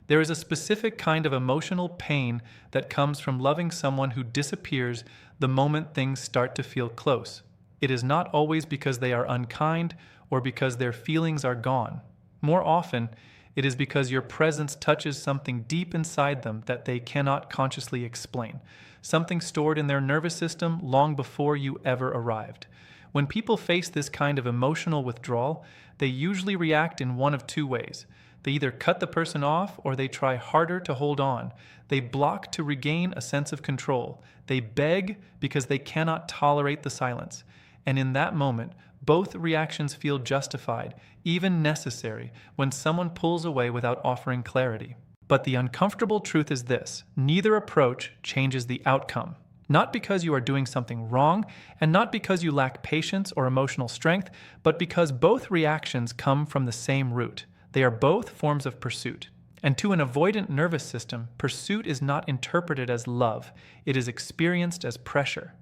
There is a specific kind of emotional pain that comes from loving someone who disappears the moment things start to feel close. It is not always because they are unkind or because their feelings are gone. More often, it is because your presence touches something deep inside them that they cannot consciously explain, something stored in their nervous system long before you ever arrived. When people face this kind of emotional withdrawal, they usually react in one of two ways. They either cut the person off or they try harder to hold on. They block to regain a sense of control. They beg because they cannot tolerate the silence. And in that moment, both reactions feel justified, even necessary, when someone pulls away without offering clarity. But the uncomfortable truth is this: neither approach changes the outcome. Not because you are doing something wrong, and not because you lack patience or emotional strength, but because both reactions come from the same root. They are both forms of pursuit. And to an avoidant nervous system, pursuit is not interpreted as love, it is experienced as pressure.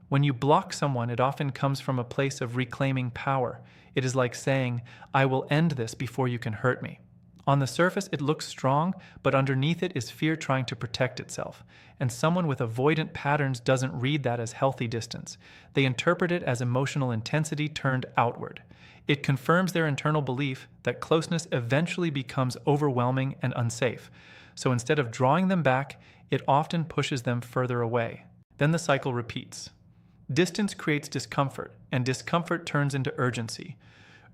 When you block someone, it often comes from a place of reclaiming power. It is like saying, "I will end this before you can hurt me." On the surface, it looks strong, but underneath it is fear trying to protect itself. And someone with avoidant patterns doesn't read that as healthy distance. They interpret it as emotional intensity turned outward. It confirms their internal belief that closeness eventually becomes overwhelming and unsafe. So instead of drawing them back, it often pushes them further away. Then the cycle repeats. Distance creates discomfort, and discomfort turns into urgency.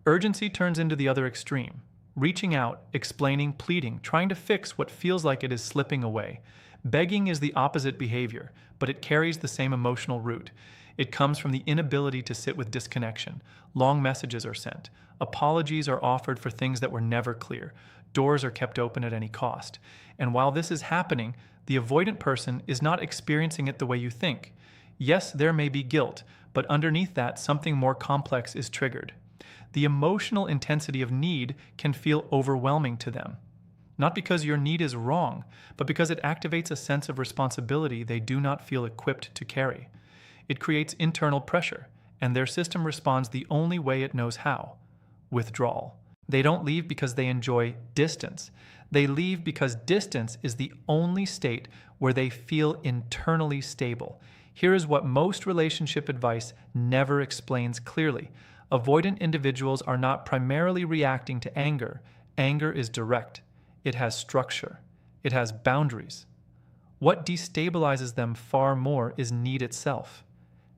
Urgency turns into the other extreme. Reaching out, explaining, pleading, trying to fix what feels like it is slipping away. Begging is the opposite behavior, but it carries the same emotional root. It comes from the inability to sit with disconnection. Long messages are sent. Apologies are offered for things that were never clear. Doors are kept open at any cost. And while this is happening, the avoidant person is not experiencing it the way you think. Yes, there may be guilt, but underneath that, something more complex is triggered. The emotional intensity of need can feel overwhelming to them. Not because your need is wrong, but because it activates a sense of responsibility they do not feel equipped to carry. It creates internal pressure, and their system responds the only way it knows how: withdrawal. They don't leave because they enjoy distance. They leave because distance is the only state where they feel internally stable. Here is what most relationship advice never explains clearly. Avoidant individuals are not primarily reacting to anger. Anger is direct. It has structure. It has boundaries. What destabilizes them far more is need itself.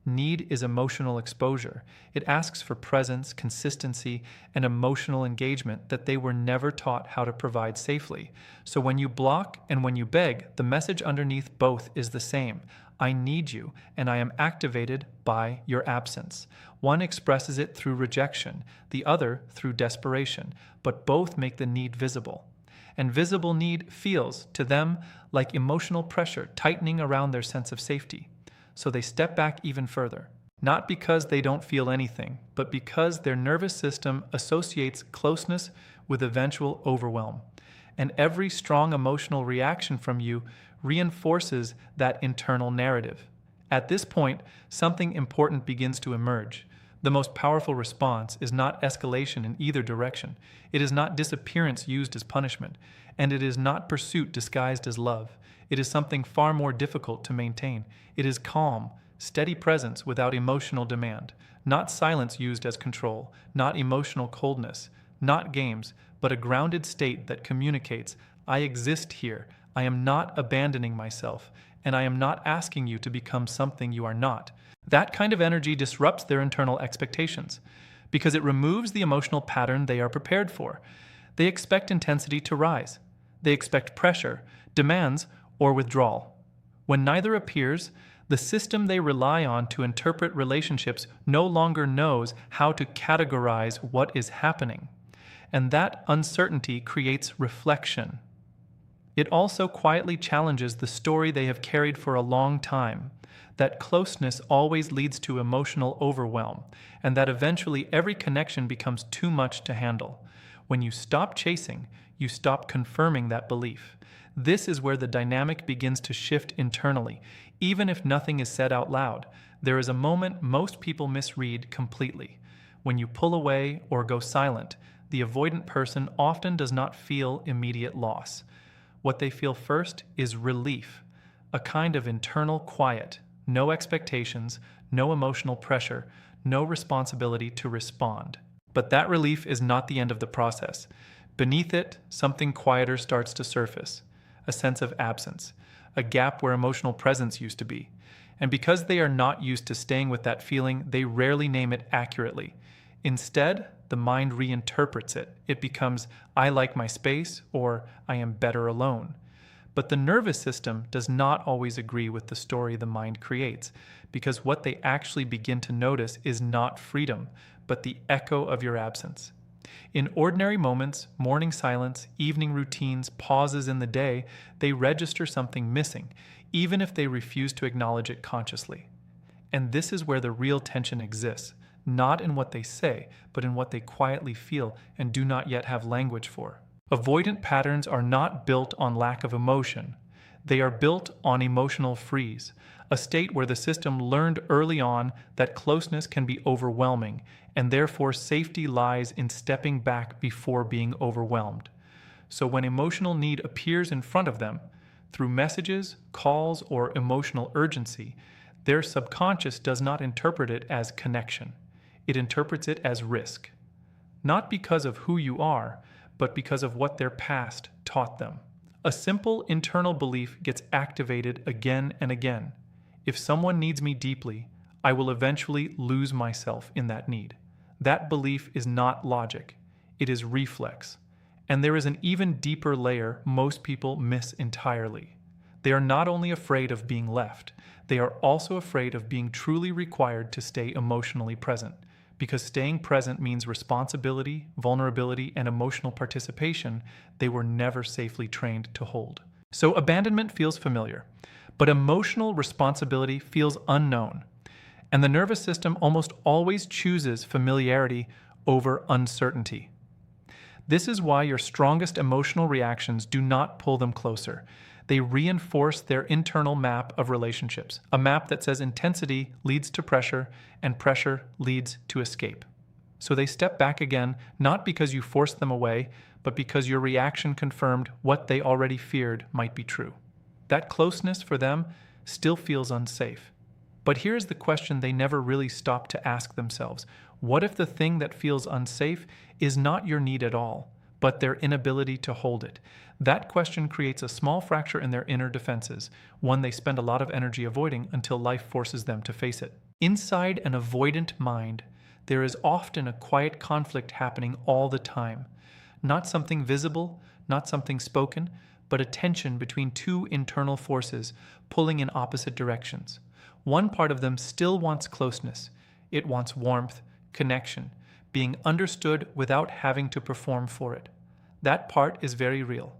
Need is emotional exposure. It asks for presence, consistency, and emotional engagement that they were never taught how to provide safely. So when you block and when you beg, the message underneath both is the same. I need you, and I am activated by your absence. One expresses it through rejection, the other through desperation, but both make the need visible. And visible need feels, to them, like emotional pressure tightening around their sense of safety. So they step back even further, not because they don't feel anything, but because their nervous system associates closeness with eventual overwhelm. And every strong emotional reaction from you reinforces that internal narrative. At this point, something important begins to emerge. The most powerful response is not escalation in either direction. It is not disappearance used as punishment, and it is not pursuit disguised as love. It is something far more difficult to maintain. It is calm, steady presence without emotional demand, not silence used as control, not emotional coldness, not games, but a grounded state that communicates, I exist here, I am not abandoning myself, and I am not asking you to become something you are not. That kind of energy disrupts their internal expectations, because it removes the emotional pattern they are prepared for. They expect intensity to rise. They expect pressure, demands, or withdrawal. When neither appears, the system they rely on to interpret relationships no longer knows how to categorize what is happening. And that uncertainty creates reflection. It also quietly challenges the story they have carried for a long time, that closeness always leads to emotional overwhelm, and that eventually every connection becomes too much to handle. When you stop chasing, you stop confirming that belief. This is where the dynamic begins to shift internally. Even if nothing is said out loud, there is a moment most people misread completely. When you pull away or go silent, the avoidant person often does not feel immediate loss. what they feel first is relief, a kind of internal quiet, no expectations, no emotional pressure, no responsibility to respond. But that relief is not the end of the process. Beneath it, something quieter starts to surface, a sense of absence, a gap where emotional presence used to be. And because they are not used to staying with that feeling, they rarely name it accurately. Instead, the mind reinterprets it. It becomes, I like my space, or I am better alone. But the nervous system does not always agree with the story the mind creates, because what they actually begin to notice is not freedom, but the echo of your absence. In ordinary moments, morning silence, evening routines, pauses in the day, they register something missing, even if they refuse to acknowledge it consciously. And this is where the real tension exists, not in what they say, but in what they quietly feel and do not yet have language for. Avoidant patterns are not built on lack of emotion. They are built on emotional freeze, a state where the system learned early on that closeness can be overwhelming, and therefore safety lies in stepping back before being overwhelmed. So when emotional need appears in front of them, through messages, calls, or emotional urgency, their subconscious does not interpret it as connection. It interprets it as risk. Not because of who you are, but because of what their past taught them. A simple internal belief gets activated again and again. If someone needs me deeply, I will eventually lose myself in that need. That belief is not logic. It is reflex. And there is an even deeper layer most people miss entirely. They are not only afraid of being left, they are also afraid of being truly required to stay emotionally present. Because staying present means responsibility, vulnerability, and emotional participation they were never safely trained to hold. So abandonment feels familiar, but emotional responsibility feels unknown. And the nervous system almost always chooses familiarity over uncertainty. This is why your strongest emotional reactions do not pull them closer. They reinforce their internal map of relationships, a map that says intensity leads to pressure and pressure leads to escape. So they step back again, not because you forced them away, but because your reaction confirmed what they already feared might be true. That closeness for them still feels unsafe. But here's the question they never really stop to ask themselves. What if the thing that feels unsafe is not your need at all, but their inability to hold it? That question creates a small fracture in their inner defenses, one they spend a lot of energy avoiding until life forces them to face it. Inside an avoidant mind, there is often a quiet conflict happening all the time. Not something visible, not something spoken, but a tension between two internal forces pulling in opposite directions. One part of them still wants closeness. It wants warmth, connection, being understood without having to perform for it. That part is very real.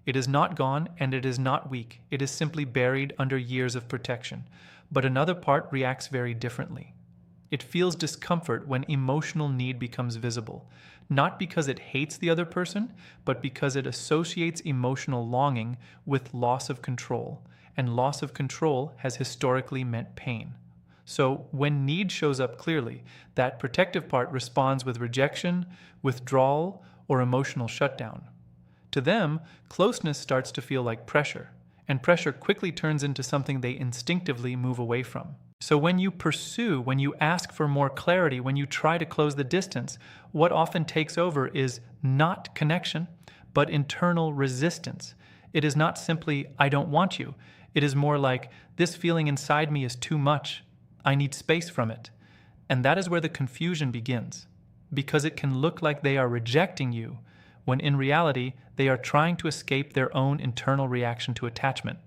It is not gone and it is not weak. It is simply buried under years of protection. But another part reacts very differently. It feels discomfort when emotional need becomes visible, not because it hates the other person, but because it associates emotional longing with loss of control, and loss of control has historically meant pain. So when need shows up clearly, that protective part responds with rejection, withdrawal, or emotional shutdown. To them, closeness starts to feel like pressure, and pressure quickly turns into something they instinctively move away from. So when you pursue, when you ask for more clarity, when you try to close the distance, what often takes over is not connection, but internal resistance. It is not simply, I don't want you. It is more like, this feeling inside me is too much. I need space from it. And that is where the confusion begins, because it can look like they are rejecting you, when in reality, they are trying to escape their own internal reaction to attachment.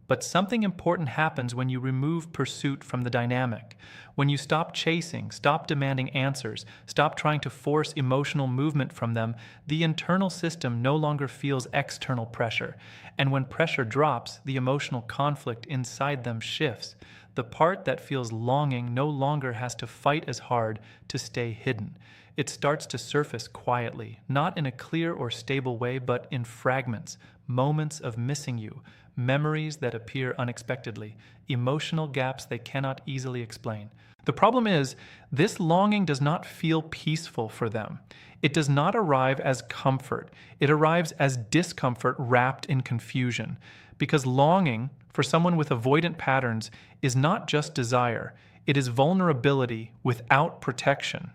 But something important happens when you remove pursuit from the dynamic. When you stop chasing, stop demanding answers, stop trying to force emotional movement from them, the internal system no longer feels external pressure. And when pressure drops, the emotional conflict inside them shifts. The part that feels longing no longer has to fight as hard to stay hidden. It starts to surface quietly, not in a clear or stable way, but in fragments, moments of missing you, memories that appear unexpectedly, emotional gaps they cannot easily explain. The problem is, this longing does not feel peaceful for them. It does not arrive as comfort. It arrives as discomfort wrapped in confusion. Because longing, for someone with avoidant patterns, is not just desire. It is vulnerability without protection.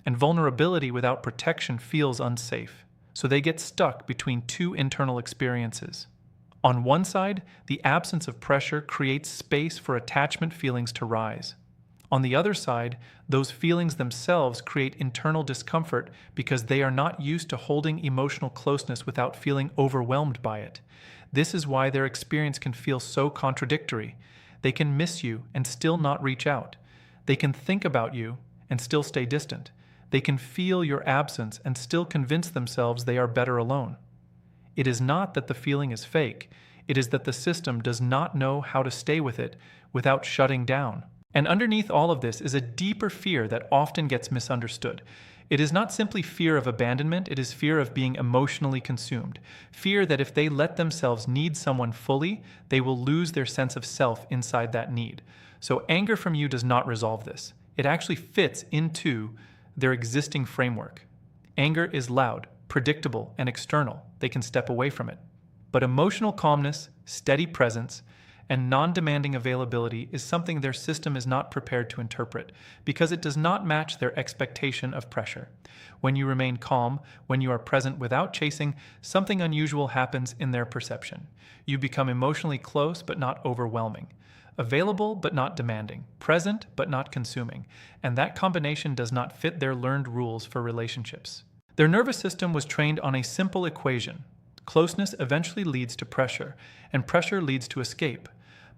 And vulnerability without protection feels unsafe. So they get stuck between two internal experiences. On one side, the absence of pressure creates space for attachment feelings to rise. On the other side, those feelings themselves create internal discomfort because they are not used to holding emotional closeness without feeling overwhelmed by it. This is why their experience can feel so contradictory. They can miss you and still not reach out. They can think about you and still stay distant. They can feel your absence and still convince themselves they are better alone. It is not that the feeling is fake. It is that the system does not know how to stay with it without shutting down. And underneath all of this is a deeper fear that often gets misunderstood. It is not simply fear of abandonment, it is fear of being emotionally consumed. Fear that if they let themselves need someone fully, they will lose their sense of self inside that need. So anger from you does not resolve this. It actually fits into their existing framework. Anger is loud, predictable, and external. They can step away from it. But emotional calmness, steady presence, and non-demanding availability is something their system is not prepared to interpret because it does not match their expectation of pressure. When you remain calm, when you are present without chasing, something unusual happens in their perception. You become emotionally close but not overwhelming, available but not demanding, present but not consuming, and that combination does not fit their learned rules for relationships. Their nervous system was trained on a simple equation. Closeness eventually leads to pressure, and pressure leads to escape.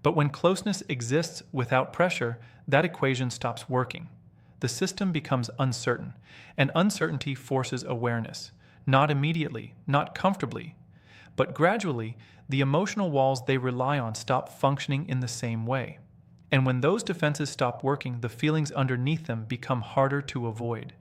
But when closeness exists without pressure, that equation stops working. The system becomes uncertain, and uncertainty forces awareness. Not immediately, not comfortably, but gradually, the emotional walls they rely on stop functioning in the same way. And when those defenses stop working, the feelings underneath them become harder to avoid.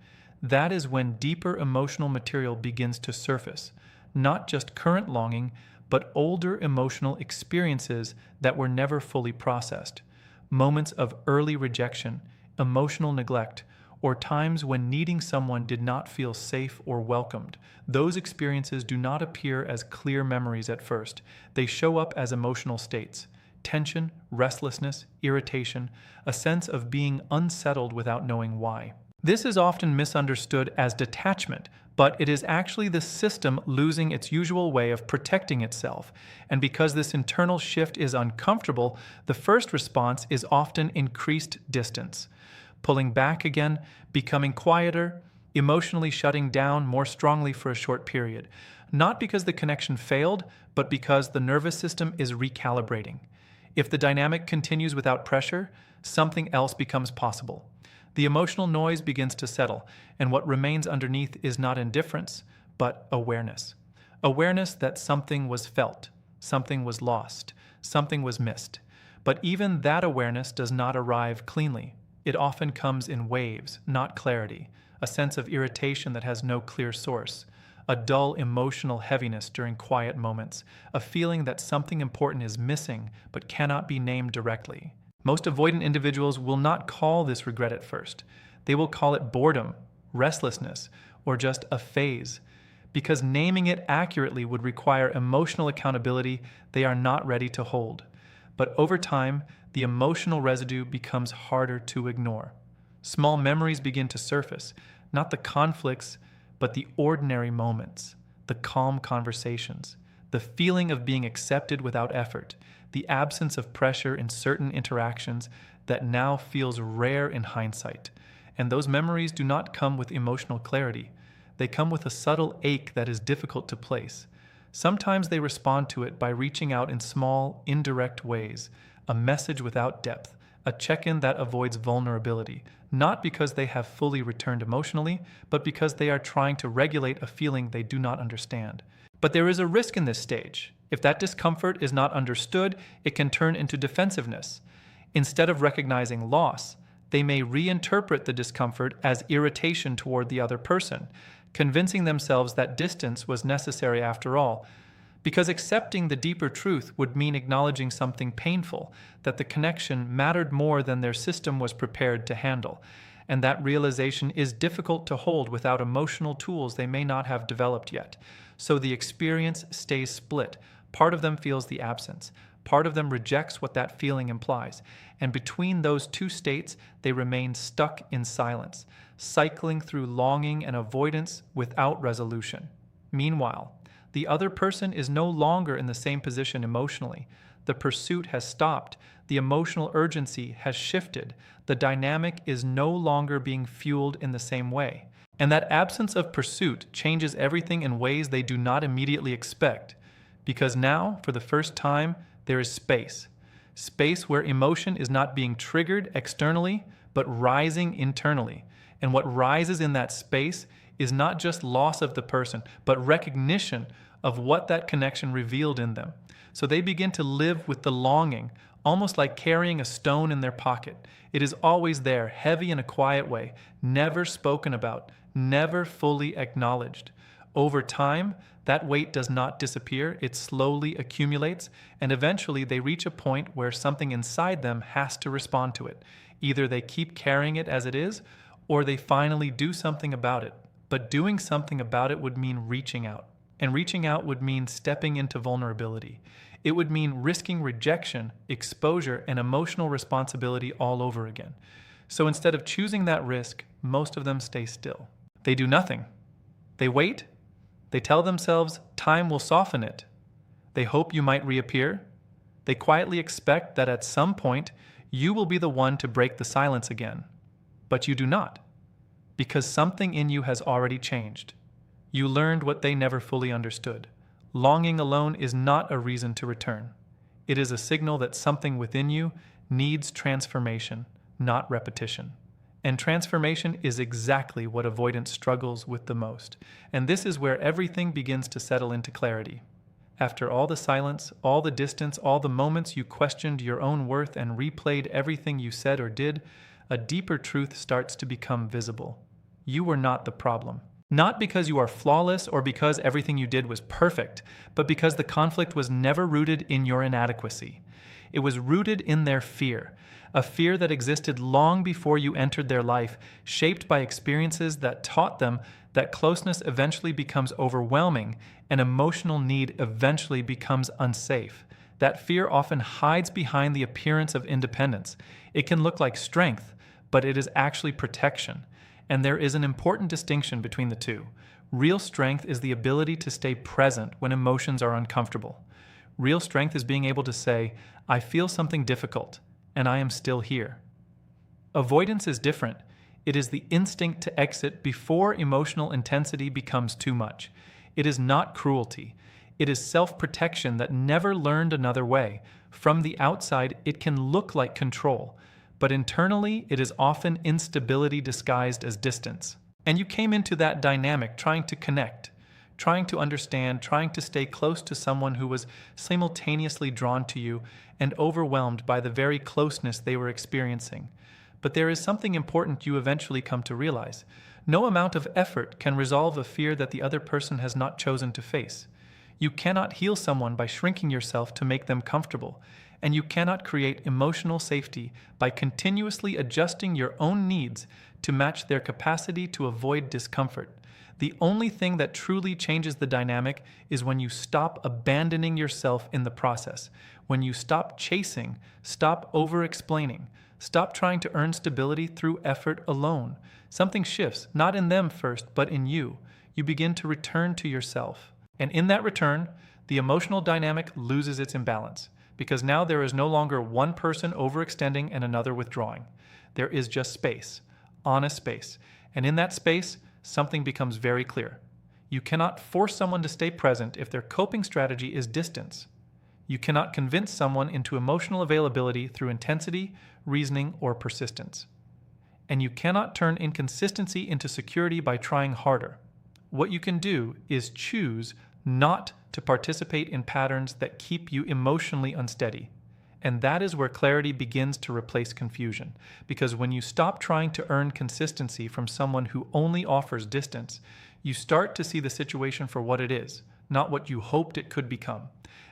That is when deeper emotional material begins to surface, not just current longing, but older emotional experiences that were never fully processed. Moments of early rejection, emotional neglect, or times when needing someone did not feel safe or welcomed. Those experiences do not appear as clear memories at first. They show up as emotional states: tension, restlessness, irritation, a sense of being unsettled without knowing why. This is often misunderstood as detachment, but it is actually the system losing its usual way of protecting itself. And because this internal shift is uncomfortable, the first response is often increased distance. Pulling back again, becoming quieter, emotionally shutting down more strongly for a short period. Not because the connection failed, but because the nervous system is recalibrating. If the dynamic continues without pressure, something else becomes possible. The emotional noise begins to settle, and what remains underneath is not indifference, but awareness. Awareness that something was felt, something was lost, something was missed. But even that awareness does not arrive cleanly. It often comes in waves, not clarity, a sense of irritation that has no clear source, a dull emotional heaviness during quiet moments, a feeling that something important is missing but cannot be named directly. Most avoidant individuals will not call this regret at first. They will call it boredom, restlessness, or just a phase. Because naming it accurately would require emotional accountability they are not ready to hold. But over time, the emotional residue becomes harder to ignore. Small memories begin to surface, not the conflicts, but the ordinary moments, the calm conversations, the feeling of being accepted without effort, the absence of pressure in certain interactions that now feels rare in hindsight. And those memories do not come with emotional clarity. They come with a subtle ache that is difficult to place. Sometimes they respond to it by reaching out in small, indirect ways, a message without depth, a check-in that avoids vulnerability, not because they have fully returned emotionally, but because they are trying to regulate a feeling they do not understand. But there is a risk in this stage. If that discomfort is not understood, it can turn into defensiveness. Instead of recognizing loss, they may reinterpret the discomfort as irritation toward the other person, convincing themselves that distance was necessary after all. Because accepting the deeper truth would mean acknowledging something painful, that the connection mattered more than their system was prepared to handle. And that realization is difficult to hold without emotional tools they may not have developed yet. So the experience stays split. Part of them feels the absence. Part of them rejects what that feeling implies. And between those two states, they remain stuck in silence, cycling through longing and avoidance without resolution. Meanwhile, the other person is no longer in the same position emotionally. The pursuit has stopped. The emotional urgency has shifted. The dynamic is no longer being fueled in the same way. And that absence of pursuit changes everything in ways they do not immediately expect. Because now, for the first time, there is space. Space where emotion is not being triggered externally, but rising internally. And what rises in that space is not just loss of the person, but recognition of what that connection revealed in them. So they begin to live with the longing, almost like carrying a stone in their pocket. It is always there, heavy in a quiet way, never spoken about, never fully acknowledged. Over time, that weight does not disappear, it slowly accumulates, and eventually they reach a point where something inside them has to respond to it. Either they keep carrying it as it is, or they finally do something about it. But doing something about it would mean reaching out. And reaching out would mean stepping into vulnerability. It would mean risking rejection, exposure, and emotional responsibility all over again. So instead of choosing that risk, most of them stay still. They do nothing. They wait. They tell themselves time will soften it. They hope you might reappear. They quietly expect that at some point you will be the one to break the silence again. But you do not, because something in you has already changed. You learned what they never fully understood. Longing alone is not a reason to return. It is a signal that something within you needs transformation, not repetition. And transformation is exactly what avoidance struggles with the most. And this is where everything begins to settle into clarity. After all the silence, all the distance, all the moments you questioned your own worth and replayed everything you said or did, a deeper truth starts to become visible. You were not the problem. Not because you are flawless or because everything you did was perfect, but because the conflict was never rooted in your inadequacy. It was rooted in their fear, a fear that existed long before you entered their life, shaped by experiences that taught them that closeness eventually becomes overwhelming and emotional need eventually becomes unsafe. That fear often hides behind the appearance of independence. It can look like strength, but it is actually protection. And there is an important distinction between the two. Real strength is the ability to stay present when emotions are uncomfortable. Real strength is being able to say, I feel something difficult, and I am still here. Avoidance is different. It is the instinct to exit before emotional intensity becomes too much. It is not cruelty. It is self-protection that never learned another way. From the outside, it can look like control. But internally, it is often instability disguised as distance. And you came into that dynamic trying to connect, trying to understand, trying to stay close to someone who was simultaneously drawn to you and overwhelmed by the very closeness they were experiencing. But there is something important you eventually come to realize. No amount of effort can resolve a fear that the other person has not chosen to face. You cannot heal someone by shrinking yourself to make them comfortable. And you cannot create emotional safety by continuously adjusting your own needs to match their capacity to avoid discomfort. The only thing that truly changes the dynamic is when you stop abandoning yourself in the process, when you stop chasing, stop over-explaining, stop trying to earn stability through effort alone. Something shifts, not in them first, but in you. You begin to return to yourself. And in that return, the emotional dynamic loses its imbalance. Because now there is no longer one person overextending and another withdrawing. There is just space, honest space. And in that space, something becomes very clear. You cannot force someone to stay present if their coping strategy is distance. You cannot convince someone into emotional availability through intensity, reasoning, or persistence. And you cannot turn inconsistency into security by trying harder. What you can do is choose not to participate in patterns that keep you emotionally unsteady. And that is where clarity begins to replace confusion. Because when you stop trying to earn consistency from someone who only offers distance, you start to see the situation for what it is, not what you hoped it could become.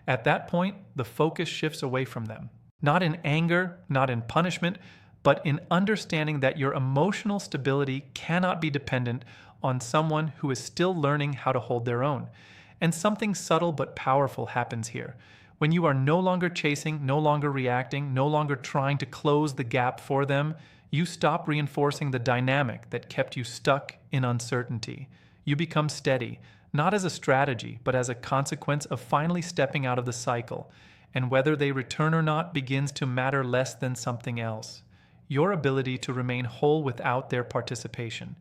At that point, the focus shifts away from them. Not in anger, not in punishment, but in understanding that your emotional stability cannot be dependent on someone who is still learning how to hold their own. And something subtle but powerful happens here. When you are no longer chasing, no longer reacting, no longer trying to close the gap for them, you stop reinforcing the dynamic that kept you stuck in uncertainty. You become steady, not as a strategy, but as a consequence of finally stepping out of the cycle. And whether they return or not begins to matter less than something else. Your ability to remain whole without their participation.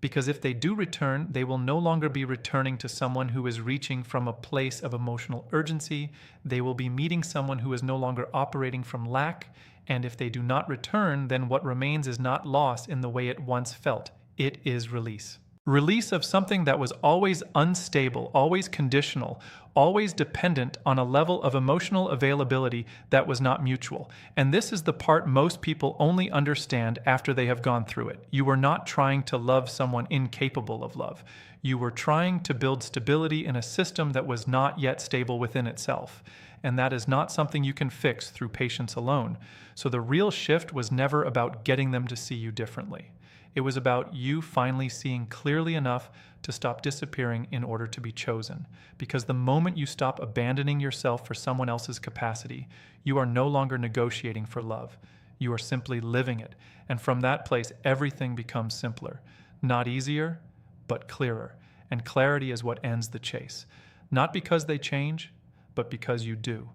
Because if they do return, they will no longer be returning to someone who is reaching from a place of emotional urgency. They will be meeting someone who is no longer operating from lack. And if they do not return, then what remains is not loss in the way it once felt. It is release. Release of something that was always unstable, always conditional, always dependent on a level of emotional availability that was not mutual. And this is the part most people only understand after they have gone through it. You were not trying to love someone incapable of love. You were trying to build stability in a system that was not yet stable within itself. And that is not something you can fix through patience alone. So the real shift was never about getting them to see you differently. It was about you finally seeing clearly enough to stop disappearing in order to be chosen. Because the moment you stop abandoning yourself for someone else's capacity, you are no longer negotiating for love. You are simply living it. And from that place, everything becomes simpler. Not easier, but clearer. And clarity is what ends the chase. Not because they change, but because you do.